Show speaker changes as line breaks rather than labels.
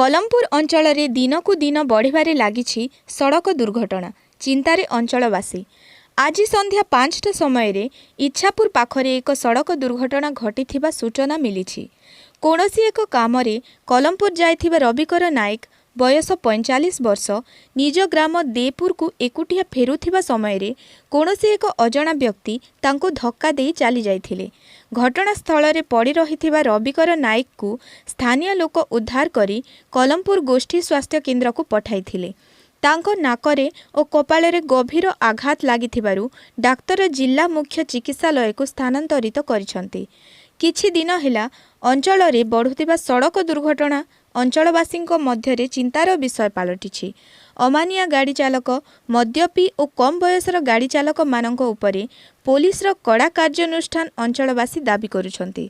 कलमपुर अंचल दिनकू दिन बढ़िबारे लागिछि सड़क दुर्घटना। चिंतारे अंचलवासी। आज संध्या 5टा समय इच्छापुर पाखरे एक सड़क दुर्घटना घटिथिबा सूचना मिलिछि। कोनोसी एक कामरे कलमपुर जाइथिबा रविकर नायक बयस 45 वर्ष निज ग्राम देपुर को एकुटिया फेरुथिबा समय कोनोसी एक अजणा व्यक्ति तांको धक्का देई चली जाइथिले। घटनास्थल रे पड़ी रहिथिबा रविकर नायक को स्थानीय लोक उद्धार करी कलमपुर गोष्ठी स्वास्थ्य केन्द्र को पठाइथिले। तांको नाकरे और कपाଳରେ गभीर आघात लागिथिबारु डाक्तर जिला मुख्य चिकित्सालय को स्थानांतरित करिसंती। किछि दिन हेला अंचल रे बढ़ुथिबा सड़क दुर्घटना अंचलवासींको मध्यरे चिंतार विषय पलटिछि। अमानिया गाड़ी चालक, मद्यपी और कम बयसर गाड़ी चालक मानक उपरे पुलिस रो कड़ा कार्यानुष्ठान अंचलवासी दाबी करुछंती।